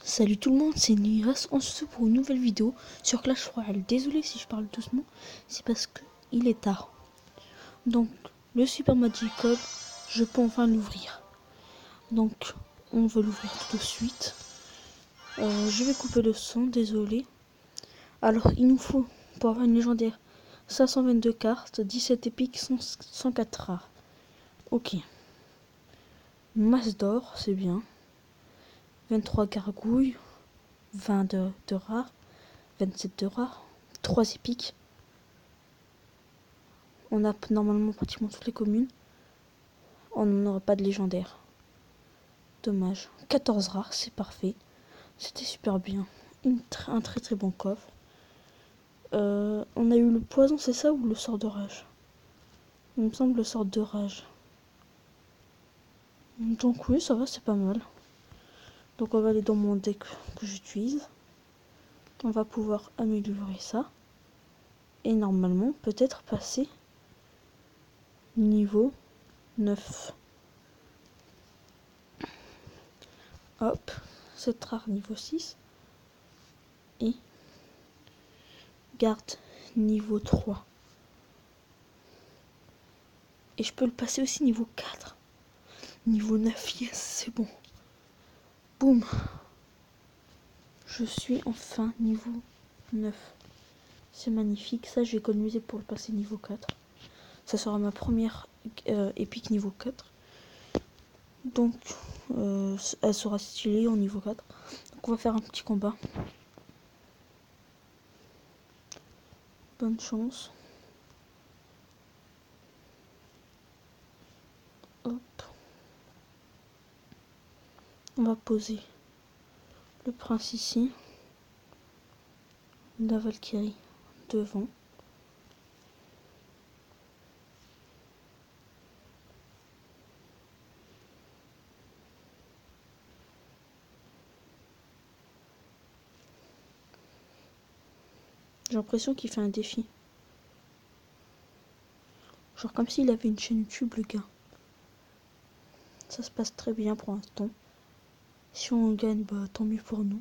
Salut tout le monde, c'est Nias. On se retrouve pour une nouvelle vidéo sur Clash Royale. Désolé si je parle doucement, c'est parce que il est tard. Donc, le Super Magical, je peux enfin l'ouvrir. Donc, on va l'ouvrir tout de suite. Je vais couper le son, désolé. Alors, il nous faut, pour avoir une légendaire, 522 cartes, 17 épiques, 104 rares. Ok. Masse d'or, c'est bien. 23 gargouilles, 20 de rares. 27 de rares, 3 épiques. On a normalement pratiquement toutes les communes. On n'aura pas de légendaire. Dommage. 14 rares, c'est parfait. C'était super bien. Un très très bon coffre. On a eu le poison, c'est ça, ou le sort de rage? Il me semble le sort de rage. Donc oui, ça va, c'est pas mal. Donc on va aller dans mon deck que j'utilise. On va pouvoir améliorer ça. Et normalement, peut-être passer niveau 9. Hop, cette rare niveau 6. Et garde niveau 3. Et je peux le passer aussi niveau 4. Niveau 9, yes, c'est bon. Boum. Je suis enfin niveau 9. C'est magnifique. Ça, je vais économiser pour le passer niveau 4. Ça sera ma première épique niveau 4. Donc, elle sera stylée au niveau 4. Donc, on va faire un petit combat. Bonne chance. Hop. On va poser le prince ici. La Valkyrie devant. J'ai l'impression qu'il fait un défi. Genre comme s'il avait une chaîne YouTube, le gars. Ça se passe très bien pour l'instant. Si on gagne, bah tant mieux pour nous.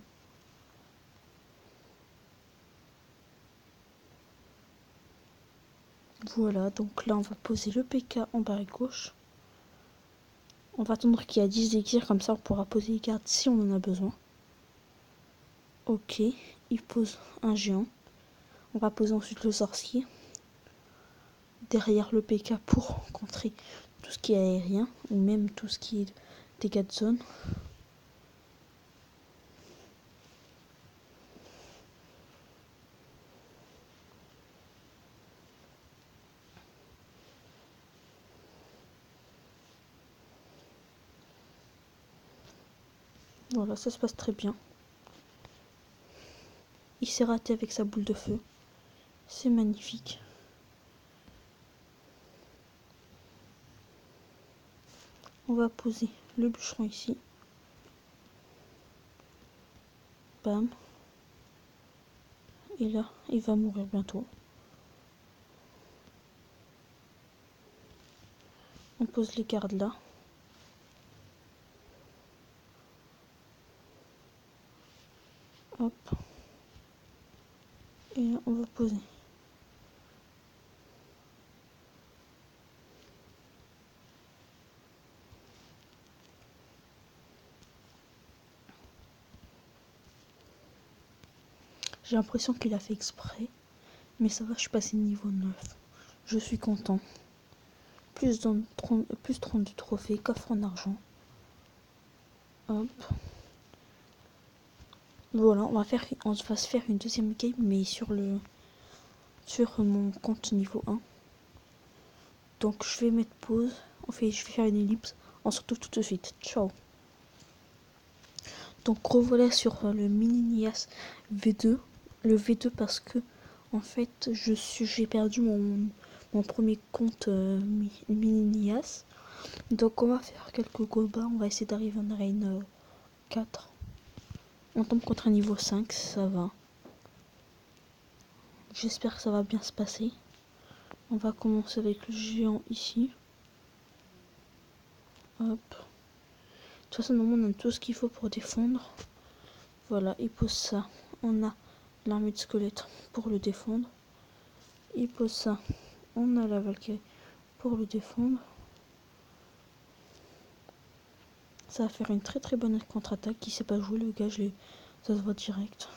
Voilà, donc là on va poser le PK en bas à gauche. On va attendre qu'il y a 10 églises, comme ça on pourra poser les cartes si on en a besoin. Ok, il pose un géant. On va poser ensuite le sorcier. Derrière le PK pour contrer tout ce qui est aérien, ou même tout ce qui est dégâts de zone. Voilà, ça se passe très bien. Il s'est raté avec sa boule de feu. C'est magnifique. On va poser le bûcheron ici. Bam. Et là, il va mourir bientôt. On pose les gardes là. Hop. Et là, on va poser. J'ai l'impression qu'il a fait exprès. Mais ça va, je suis passé niveau 9. Je suis content. Plus 30 de trophées, coffre en argent. Hop. Voilà, on va se faire une deuxième game, mais sur mon compte niveau 1. Donc je vais mettre pause. Je vais faire une ellipse. On se retrouve tout de suite. Ciao. Donc revoilà sur le mini Nias V2. Le V2 parce que en fait j'ai perdu mon premier compte mini Nias. Donc on va faire quelques combats. On va essayer d'arriver en arène 4. On tombe contre un niveau 5, ça va. J'espère que ça va bien se passer. On va commencer avec le géant ici. Hop. De toute façon, normalement, on a tout ce qu'il faut pour défendre. Voilà, il pose ça. On a l'armée de squelette pour le défendre. Il pose ça. On a la Valkyrie pour le défendre. Ça va faire une très très bonne contre-attaque. Qui sait pas jouer le gars, ça se voit direct.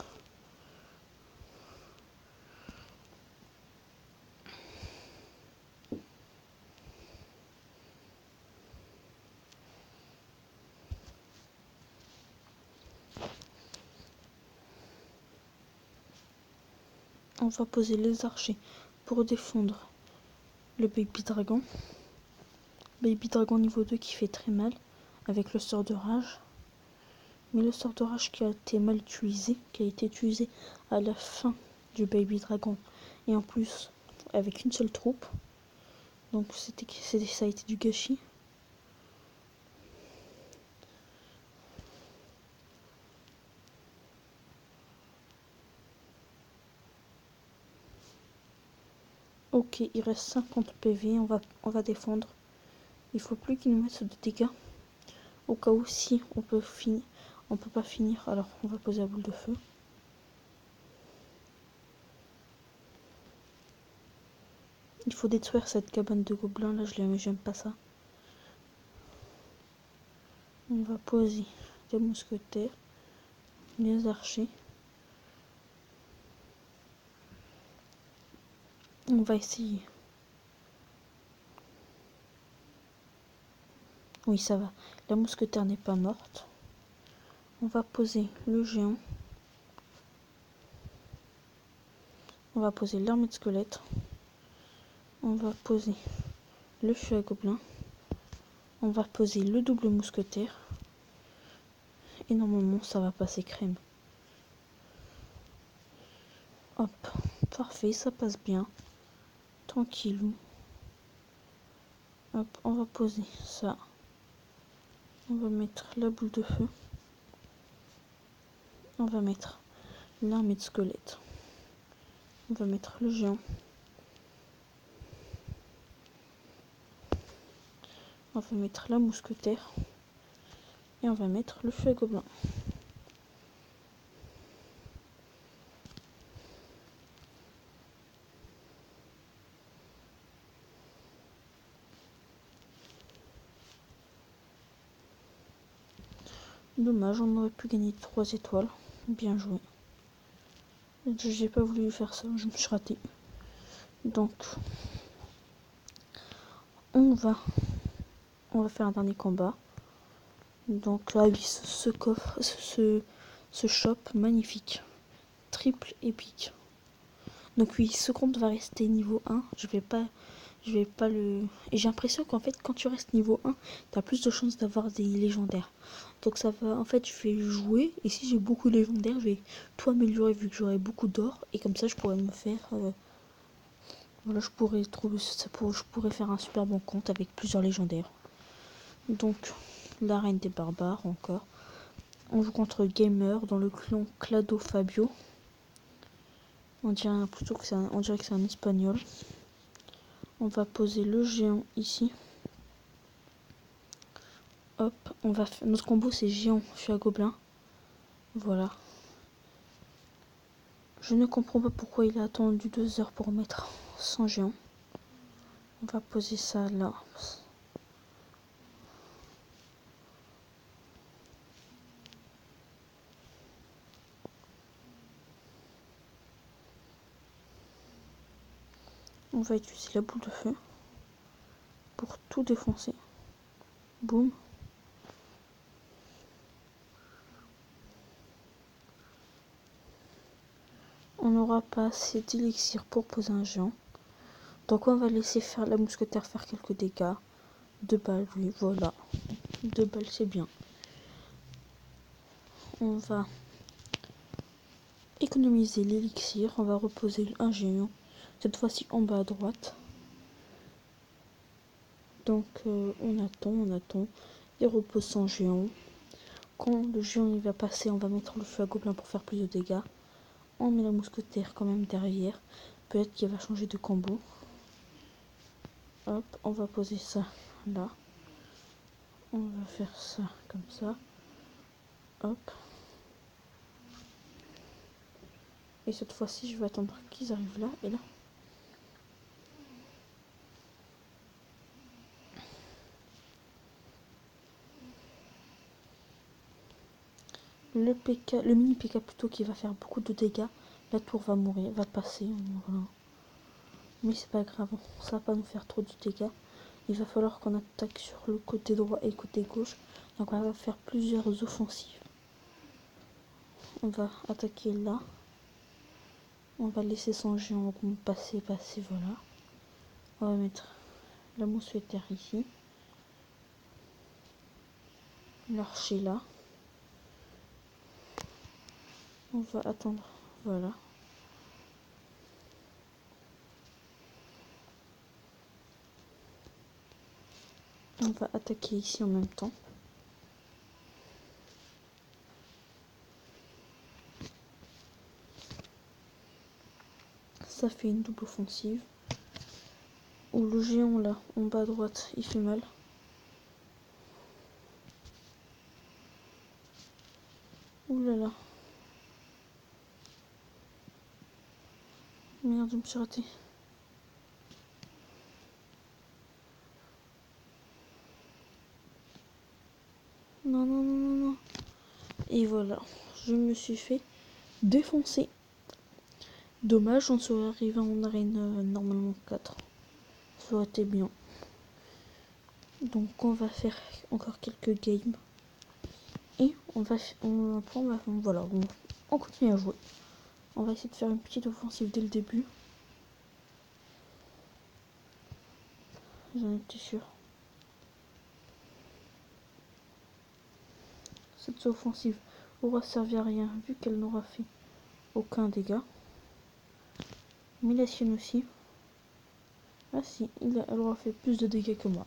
On va poser les archers pour défendre le Baby Dragon. Baby Dragon niveau 2 qui fait très mal avec le sort de rage. Mais le sort de rage qui a été mal utilisé, qui a été utilisé à la fin du Baby Dragon. Et en plus avec une seule troupe. Donc ça a été du gâchis. Ok, il reste 50 PV, on va défendre. Il faut plus qu'il nous mette de dégâts. Au cas où si on peut pas finir, alors on va poser la boule de feu. Il faut détruire cette cabane de gobelins, là j'aime pas ça. On va poser des mousquetaires, les archers. On va essayer. Oui, ça va. La mousquetaire n'est pas morte. On va poser le géant. On va poser l'armée de squelettes. On va poser le feu à gobelins. On va poser le double mousquetaire. Et normalement, ça va passer crème. Hop, parfait, ça passe bien. Tranquillou. Hop, on va poser ça. On va mettre la boule de feu. On va mettre l'armée de squelettes. On va mettre le géant. On va mettre la mousquetaire. Et on va mettre le feu à gobelin. Dommage, on aurait pu gagner 3 étoiles. Bien joué. J'ai pas voulu faire ça, je me suis raté. Donc, on va faire un dernier combat. Donc là, oui, ce coffre, ce shop magnifique. Triple épique. Donc oui, ce compte va rester niveau 1. Je vais pas le... Et j'ai l'impression qu'en fait, quand tu restes niveau 1, t'as plus de chances d'avoir des légendaires. Donc ça va... En fait, je vais jouer. Et si j'ai beaucoup de légendaires, je vais tout améliorer vu que j'aurai beaucoup d'or. Et comme ça, je pourrais me faire... Voilà, je pourrais faire un super bon compte avec plusieurs légendaires. Donc, la reine des barbares encore. On joue contre Gamer dans le clan Clado Fabio. On dirait que c'est un espagnol. On va poser le géant ici. Hop, on va faire... Notre combo c'est géant, feu à gobelin. Voilà. Je ne comprends pas pourquoi il a attendu 2 heures pour mettre son géant. On va poser ça là. On va utiliser la boule de feu pour tout défoncer. Boum. On n'aura pas assez d'élixir pour poser un géant. Donc on va laisser faire la mousquetaire faire quelques dégâts. 2 balles, oui, voilà. 2 balles, c'est bien. On va économiser l'élixir. On va reposer un géant. Cette fois-ci en bas à droite. Donc on attend. Il repose son géant. Quand le géant il va passer, on va mettre le feu à gobelin pour faire plus de dégâts. On met la mousquetaire quand même derrière. Peut-être qu'il va changer de combo. Hop, on va poser ça là. On va faire ça comme ça. Hop. Et cette fois-ci, je vais attendre qu'ils arrivent là et là. Le mini PK plutôt qui va faire beaucoup de dégâts. La tour va mourir, va passer. Voilà. Mais c'est pas grave, ça va pas nous faire trop de dégâts. Il va falloir qu'on attaque sur le côté droit et le côté gauche. Donc on va faire plusieurs offensives. On va attaquer là. On va laisser son géant passer, voilà. On va mettre la mousquetaire ici. L'archer là. On va attendre, voilà. On va attaquer ici en même temps. Ça fait une double offensive. Ou le géant là, en bas à droite, il fait mal. Ouh là là. Merde, je me suis raté. Non, non, non, non, non. Et voilà, je me suis fait défoncer. Dommage, on serait arrivé en arène normalement 4. Ça aurait été bien. Donc on va faire encore quelques games. Et voilà, on continue à jouer. On va essayer de faire une petite offensive dès le début. J'en étais sûr. Cette offensive aura servi à rien vu qu'elle n'aura fait aucun dégât. Mais la sienne aussi. Ah si, elle aura fait plus de dégâts que moi.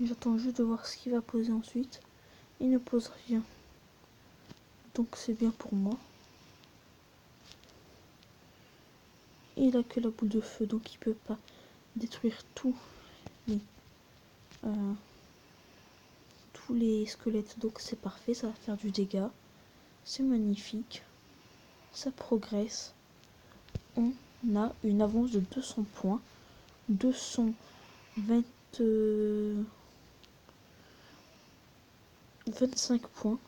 J'attends juste de voir ce qu'il va poser ensuite. Il ne pose rien. Donc c'est bien pour moi. Il a que la boule de feu, donc il peut pas détruire tous les squelettes. Donc c'est parfait, ça va faire du dégât. C'est magnifique. Ça progresse. On a une avance de 200 points. 25 points.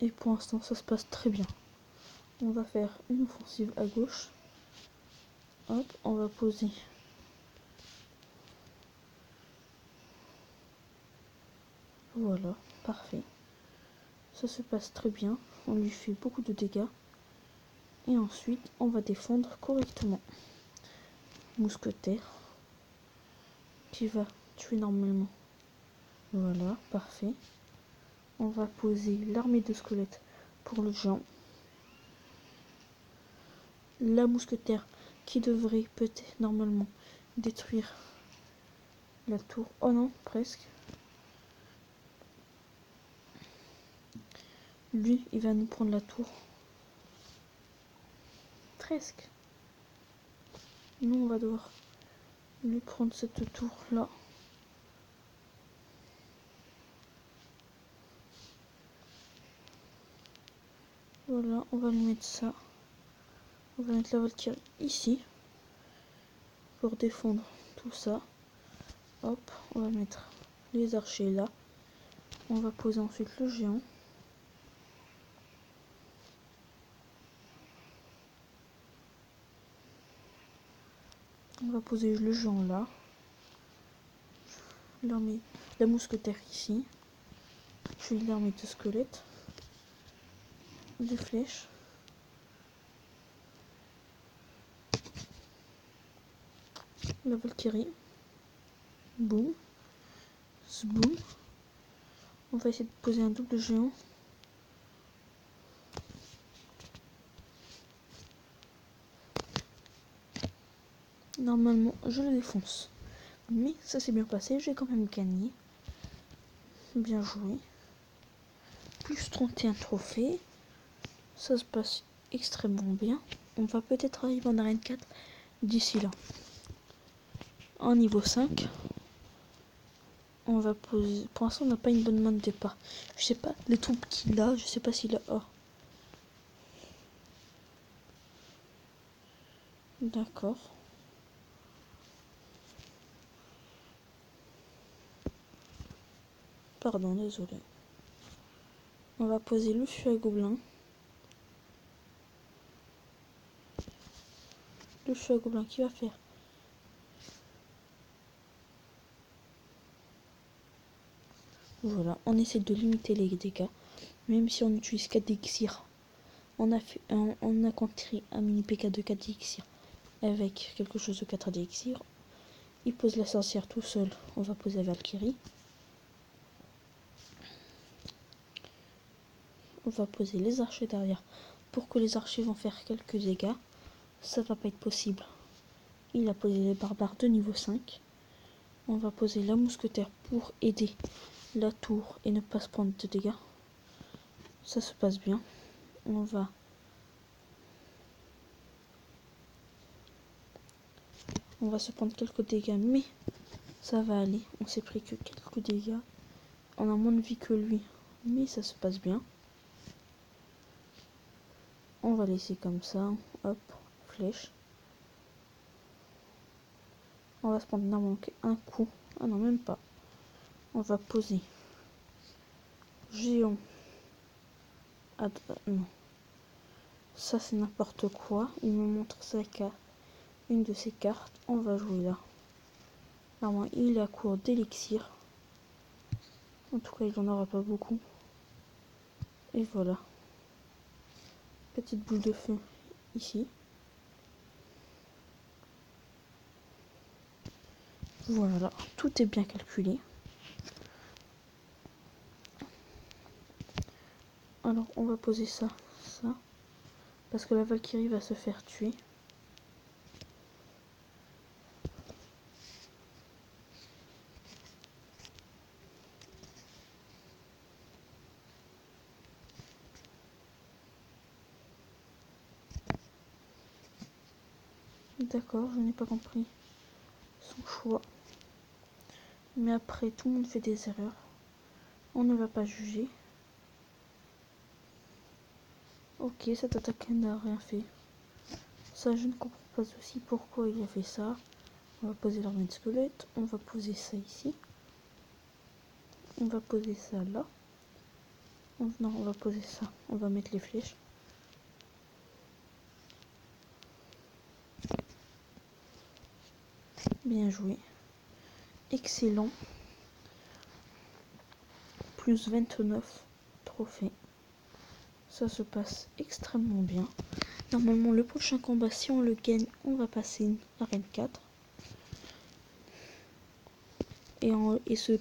Et pour l'instant, ça se passe très bien. On va faire une offensive à gauche. Hop, on va poser. Voilà, parfait. Ça se passe très bien. On lui fait beaucoup de dégâts. Et ensuite, on va défendre correctement. Mousquetaire. Qui va tuer normalement. Voilà, parfait. On va poser l'armée de squelettes pour le géant. La mousquetaire qui devrait peut-être normalement détruire la tour. Oh non, presque. Lui, il va nous prendre la tour. Presque. Nous, on va devoir lui prendre cette tour là. Voilà, on va lui mettre ça. On va mettre la Valkyrie ici pour défendre tout ça. Hop, on va mettre les archers là. On va poser ensuite le géant. On va poser le géant là. L'armée, la mousquetaire ici. Je vais l'armée de squelettes. Des flèches. La Valkyrie. Boum. Boum. On va essayer de poser un double géant. Normalement, je le défonce. Mais ça s'est bien passé, j'ai quand même gagné. Bien joué. Plus 31 trophées. Ça se passe extrêmement bien. On va peut-être arriver en arène 4 d'ici là. En niveau 5. On va poser. Pour l'instant, on n'a pas une bonne main de départ. Je sais pas les troupes qu'il a. Je sais pas s'il a. Oh. D'accord. Pardon, désolé. On va poser le feu à gobelin. Le feu à gobelin qui va faire. Voilà, on essaie de limiter les dégâts. Même si on utilise 4 d'élixir. On a contré un mini PK de 4 d'élixir avec quelque chose de 4 d'élixir. Il pose la sorcière tout seul. On va poser la Valkyrie. On va poser les archers derrière pour que les archers vont faire quelques dégâts. Ça va pas être possible. Il a posé les barbares de niveau 5. On va poser la mousquetaire pour aider la tour et ne pas se prendre de dégâts. Ça se passe bien. On va se prendre quelques dégâts, mais ça va aller. On s'est pris que quelques dégâts. On a moins de vie que lui, mais ça se passe bien. On va laisser comme ça. Hop, flèche. On va se prendre normalement un coup. Ah non, même pas. On va poser géant. Non. Ça, c'est n'importe quoi. Il me montre sa carte. Une de ses cartes. On va jouer là. Normalement, il est à court d'élixir. En tout cas, il n'en aura pas beaucoup. Et voilà. Petite boule de feu ici. Voilà, tout est bien calculé. Alors, on va poser ça, ça. Parce que la Valkyrie va se faire tuer. D'accord, je n'ai pas compris son choix. Mais après, tout le monde fait des erreurs. On ne va pas juger. Ok, cette attaque n'a rien fait. Ça, je ne comprends pas aussi pourquoi il a fait ça. On va poser l'armée de squelette. On va poser ça ici. On va poser ça là. Non, on va poser ça. On va mettre les flèches. Bien joué. Excellent. Plus 29 trophées. Ça se passe extrêmement bien. Normalement, le prochain combat, si on le gagne, on va passer une arène 4. Et ce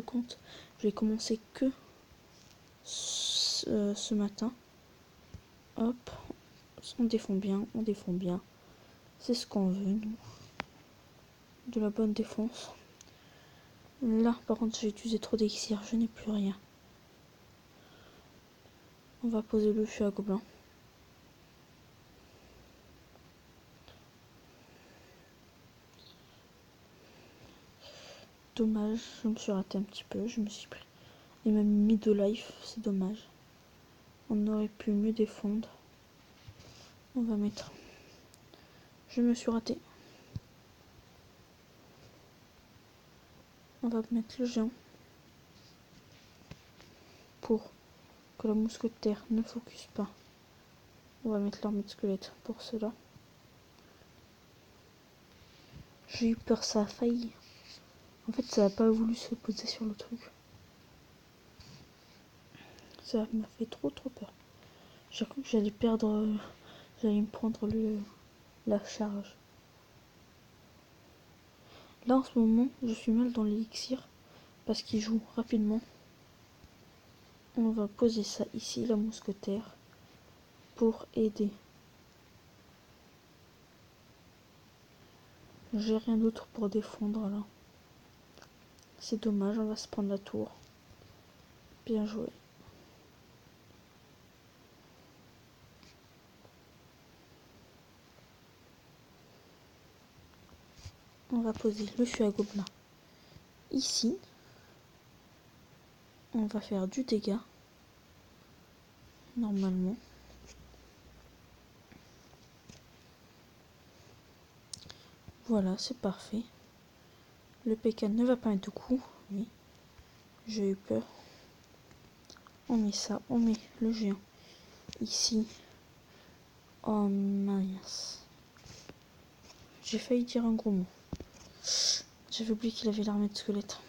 compte, je l'ai commencé que ce matin. Hop, on défend bien, on défend bien. C'est ce qu'on veut, nous. De la bonne défense. Là, par contre, j'ai utilisé trop d'élixir, je n'ai plus rien. On va poser le feu à gobelin. Dommage, je me suis raté un petit peu, je me suis pris. Et même mis de life, c'est dommage. On aurait pu mieux défendre. On va mettre. Je me suis raté. On va mettre le géant. Pour que la mousquetaire ne focus pas. On va mettre l'armée de squelette pour cela. J'ai eu peur, ça a failli. En fait, ça n'a pas voulu se poser sur le truc. Ça m'a fait trop peur. J'ai cru que j'allais perdre. J'allais me prendre la charge. Là, en ce moment, je suis mal dans l'élixir. Parce qu'il joue rapidement. On va poser ça ici, la mousquetaire. Pour aider. J'ai rien d'autre pour défendre là. C'est dommage, on va se prendre la tour. Bien joué. On va poser le fût à gobelins ici. On va faire du dégât. Normalement. Voilà, c'est parfait. Le PK ne va pas être de coup. Oui, j'ai eu peur. On met ça, on met le géant ici. Oh mince. J'ai failli dire un gros mot. J'avais oublié qu'il avait l'armée de squelettes.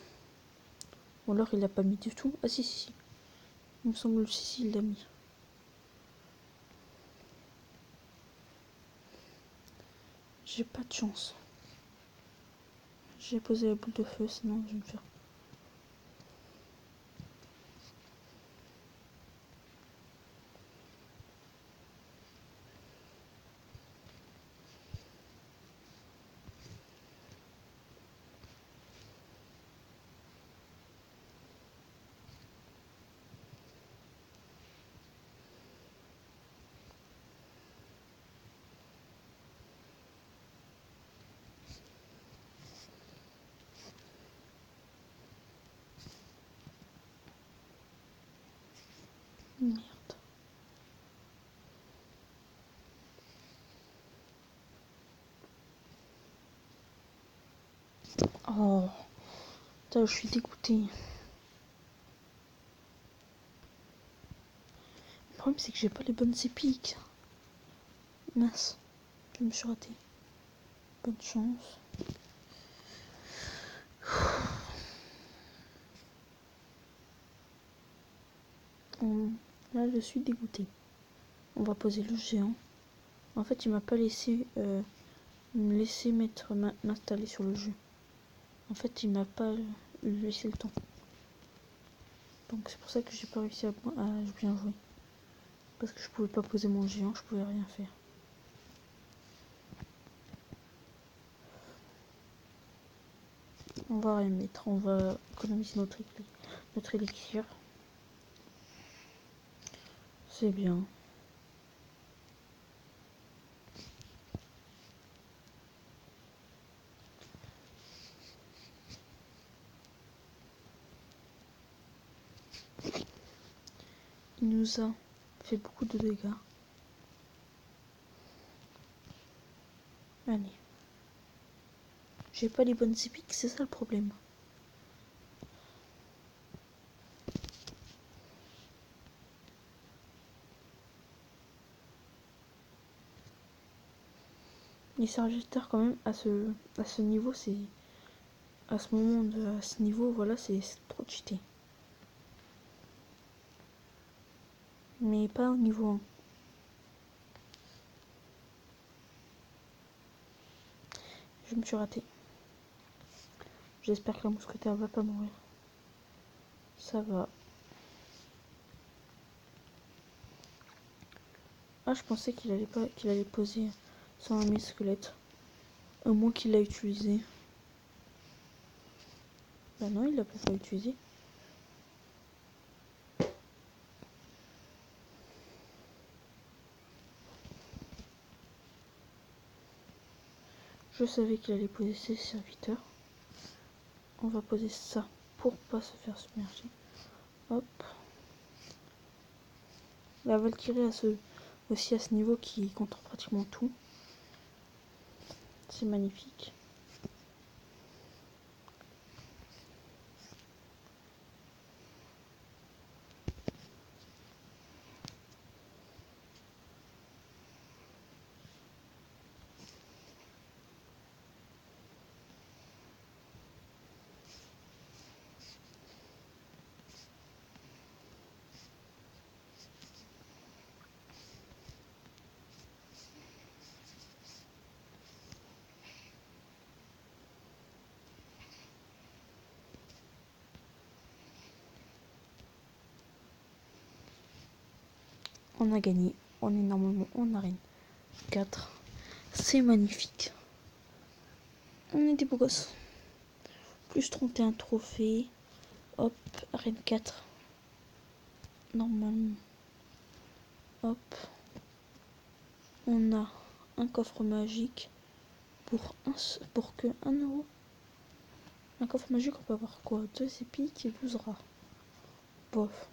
Ou alors il l'a pas mis du tout. Ah si, si, si. Il me semble que si, il l'a mis. J'ai pas de chance. J'ai posé la boule de feu, sinon je vais me faire... Merde. Oh, putain, je suis dégoûtée. Le problème c'est que j'ai pas les bonnes épiques. Mince, je me suis ratée. Bonne chance. Là je suis dégoûtée. On va poser le géant. En fait il m'a pas laissé me laisser m'installer sur le jeu. En fait il m'a pas laissé le temps. Donc c'est pour ça que j'ai pas réussi à bien jouer. Parce que je pouvais pas poser mon géant, je pouvais rien faire. On va rien mettre, on va économiser notre élixir. C'est bien. Il nous a fait beaucoup de dégâts. Allez. J'ai pas les bonnes épiques, c'est ça le problème. Les Sagittaires quand même à ce niveau, c'est à ce niveau, voilà, c'est trop cheaté. Mais pas au niveau 1. Je me suis ratée. J'espère que la mousquetaire va pas mourir. Ça va. Ah, je pensais qu'il allait poser son ami squelette. Au moins qu'il l'a utilisé. Bah non, il l'a pas utilisé. Je savais qu'il allait poser ses serviteurs. On va poser ça pour pas se faire submerger. Hop. La Valkyrie aussi à ce niveau qui contre pratiquement tout. C'est magnifique. On a gagné. On est normalement en arène 4. C'est magnifique. On est des beaux gosses. Plus 31 trophées. Hop, arène 4. Normalement. Hop. On a un coffre magique. pour que 1 euro. Un coffre magique, on peut avoir quoi? 2 épiques et 12 rats. Bof.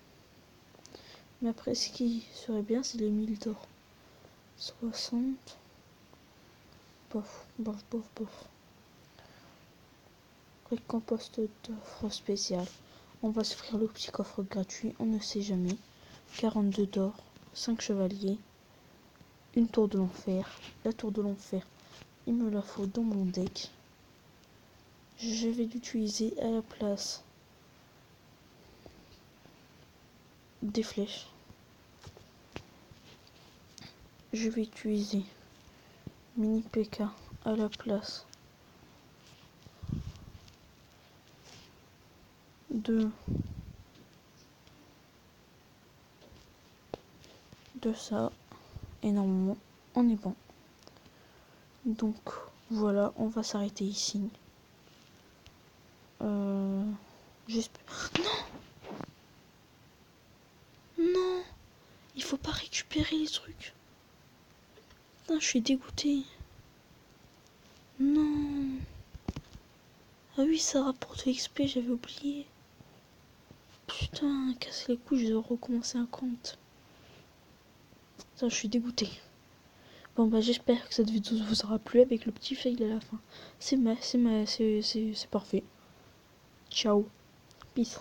Mais après, ce qui serait bien, c'est les 1000 d'or. 60. Bof, bof, bof, bof. Récompense d'offre spéciale. On va s'offrir le petit coffre gratuit, on ne sait jamais. 42 d'or, 5 chevaliers, une tour de l'enfer. La tour de l'enfer, il me la faut dans mon deck. Je vais l'utiliser à la place des flèches. Je vais utiliser mini PK à la place de ça. Et normalement, on est bon. Donc voilà, on va s'arrêter ici. J'espère. Non, il faut pas récupérer les trucs. Putain, je suis dégoûtée. Non. Ah oui, ça rapporte XP, j'avais oublié. Putain, casse les couilles, je dois recommencer un compte. Ça, je suis dégoûtée. Bon bah j'espère que cette vidéo vous aura plu avec le petit fail à la fin. C'est parfait. Ciao. Peace.